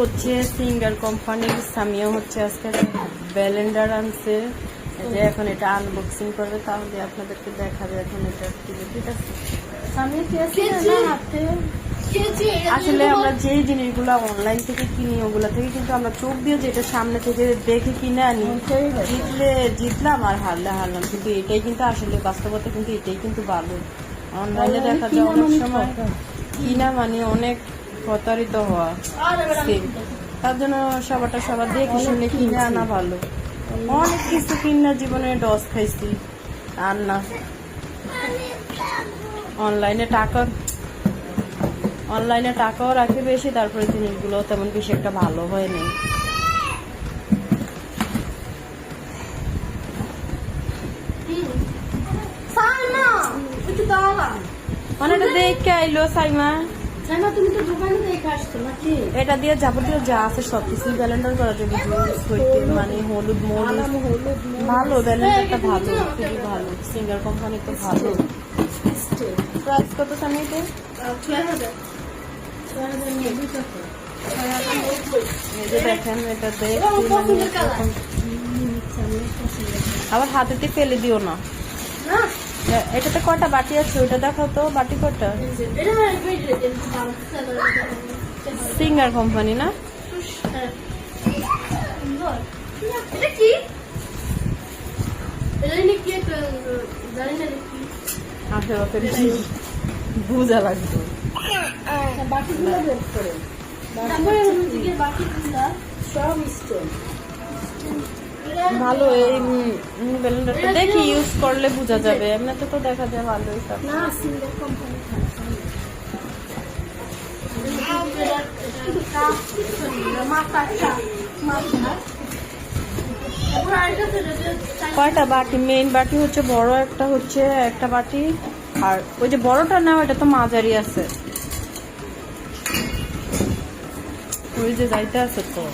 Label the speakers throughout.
Speaker 1: হচ্ছে সিঙ্গার কোম্পানির। সামিয়া হচ্ছে আজকে ব্লেন্ডার আনছে, যে এখন এটা আনবক্সিং করবে, তাহলে আপনাদেরকে দেখাবে এখন এটা ঠিক আছে। সামিয়া কি আছে না হাতে? আসলে আমরা যেই জিনিসগুলো অনলাইন থেকে কিনি ওগুলা থেকে কিন্তু আমরা চোখ দিয়ে যেটা সামনে থেকে দেখে কিনে আনি, জিতলাম আর হারলাম, কিন্তু এটাই কিন্তু আসলে বাস্তবতা কিন্তু এটাই কিন্তু ভালো। অনলাইনে দেখা যায় অনেক সময় কিনা মানে অনেক প্রতারিত হওয়া, তার জন্য সবার দেখে শুনে কিনে আনা ভালো। অনেক কিছু কিনা জীবনে ডস খাইছি আর না। অনলাইনে টাকাও রাখে বেশি, তারপরে জিনিসগুলো তেমন বেশি একটা ভালো হয় না। মানে এটা দেখে আইলো সাইমা,
Speaker 2: তুমি তো দোকানে দেখে আসছো নাকি?
Speaker 1: এটা দিয়ে যাবতীয় যা আছে সবকিছু ব্লেন্ডার করা যাবে, মানে হলুদ মরিচ ভালো, ব্লেন্ডারটা ভালো, খুবই ভালো। সিঙ্গার কোম্পানি তো ভালো। প্রাইস কত সামিতে?
Speaker 2: 6000
Speaker 1: দেখেন এটা আবার হাতেতে ফেলে দিও না। এটাতে কটা বাটি আছে ওটা দেখাও তো, বাটি কটা? সিঙ্গার কোম্পানি না? আশেপাশের বুঝা লাগবে। ভালো এই ব্লেন্ডারটা দেখি ইউজ করলে বোঝা যাবে, এমনিতে তো দেখা যায় ভালোই। কয়টা বাটি? মেইন বাটি হচ্ছে বড় একটা, হচ্ছে একটা বাটি, আর ওই যে বড়টা না ওটা তো মাঝারি আছে, ওই যে যাইতে আছে তো।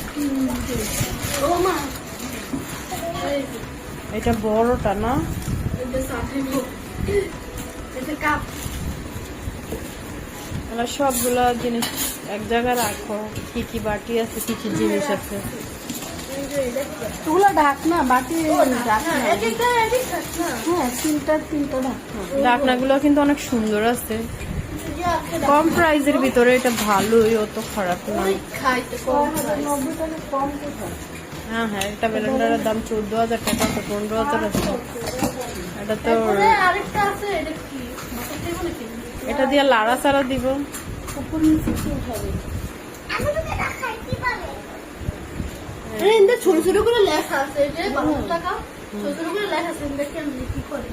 Speaker 1: এটা বড়টা না? সবগুলা জিনিস এক জায়গায় রাখো, কি কি বাটি আছে, কি কি জিনিস আছে।
Speaker 2: ঢাকনা বাটি,
Speaker 1: ঢাকনাগুলো কিন্তু অনেক সুন্দর আছে, কম প্রাইজের ভিতরে এটা ভালোই, অত খারাপ নয়। হ্যাঁ, একটা ব্লেন্ডারের দাম 14,000 টাকা, 15,000 আছে। এটা তো এটা দিয়ে লাড়া চাড়া দিব।
Speaker 2: ছোট ছোট করে লেখা আছে, 1200 টাকা ছোট ছোট করে লেখা আছে, দেখেন কি করে।